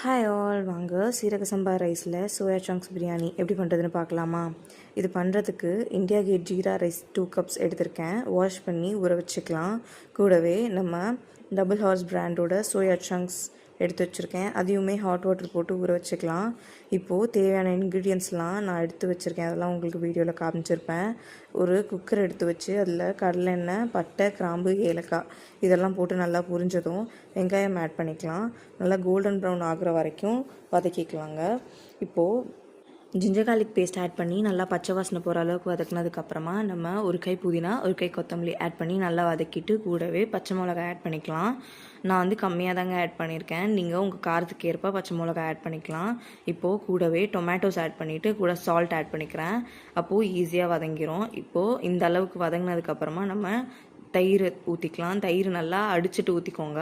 Hi all, வாங்க சீரக சம்பா ரைஸில் சோயா சங்க்ஸ் பிரியாணி எப்படி பண்ணுறதுன்னு பார்க்கலாமா. இது பண்ணுறதுக்கு India Gate jeera rice 2 cups எடுத்திருக்கேன். வாஷ் பண்ணி ஊற வச்சுக்கலாம். கூடவே நம்ம டபுள் ஹார்ஸ் பிராண்டோட சோயா சங்க்ஸ் எடுத்து வச்சுருக்கேன். அதையுமே ஹாட் வாட்டர் போட்டு ஊற வச்சுக்கலாம். இப்போது தேவையான இன்க்ரீடியன்ஸ்லாம் நான் எடுத்து வச்சுருக்கேன். அதெல்லாம் உங்களுக்கு வீடியோவில் காமிச்சிருப்பேன். ஒரு குக்கர் எடுத்து வச்சு அதில் கடலெண்ணெய், பட்டை, கிராம்பு, ஏலக்காய் இதெல்லாம் போட்டு நல்லா புரிஞ்சதும் வெங்காயம் ஆட் பண்ணிக்கலாம். நல்லா கோல்டன் ப்ரௌன் ஆகிற வரைக்கும் வதக்கிக்கலாங்க. இப்போது ஜிஞ்சர் கார்லிக் பேஸ்ட் ஆட் பண்ணி நல்லா பச்சை வாசனை போகிற அளவுக்கு வதக்குனதுக்கப்புறமா நம்ம ஒரு கை புதினா, ஒரு கை கொத்தமல்லி ஆட் பண்ணி நல்லா வதக்கிட்டு கூடவே பச்சை மிளகாய் ஆட் பண்ணிக்கலாம். நான் வந்து கம்மியாக தாங்க ஆட் பண்ணியிருக்கேன். நீங்கள் உங்கள் காரத்துக்கு ஏற்ப பச்சை மிளகாய் ஆட் பண்ணிக்கலாம். இப்போது கூடவே டொமேட்டோஸ் ஆட் பண்ணிவிட்டு கூட சால்ட் ஆட் பண்ணிக்கிறேன். அப்போது ஈஸியாக வதங்கிரும். இப்போது இந்த அளவுக்கு வதங்கினதுக்கப்புறமா நம்ம தயிர் ஊற்றிக்கலாம். தயிர் நல்லா அடிச்சுட்டு ஊற்றிக்கோங்க.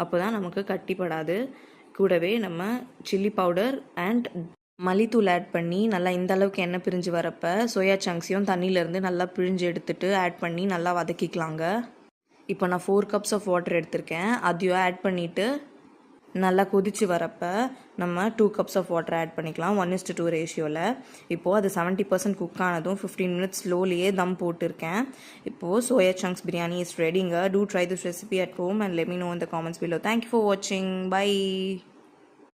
அப்போ தான் நமக்கு கட்டிப்படாது. கூடவே நம்ம சில்லி பவுடர் அண்ட் மல்லித்தூள் ஆட் பண்ணி நல்லா இந்த அளவுக்கு எண்ணெய் பிரிஞ்சு வரப்போ சோயா சங்க்ஸையும் தண்ணியிலேருந்து நல்லா பிழிஞ்சு எடுத்துட்டு ஆட் பண்ணி நல்லா வதக்கிக்கலாங்க. இப்போ நான் 4 கப்ஸ் ஆஃப் வாட்டர் எடுத்திருக்கேன். அதையும் ஆட் பண்ணிவிட்டு நல்லா கொதித்து வரப்போ நம்ம 2 கப்ஸ் ஆஃப் வாட்டர் ஆட் பண்ணிக்கலாம் 1:2 ரேஷியோவில். இப்போது அது 70% குக் ஆனதும் 15 மினிட்ஸ் ஸ்லோலியே தம் போட்டிருக்கேன். இப்போது சோயா சங்க்ஸ் பிரியாணி இஸ் ரெடிங்க. Do try this recipe at home and let me know in the comments below. Thank you for வாட்சிங். பை.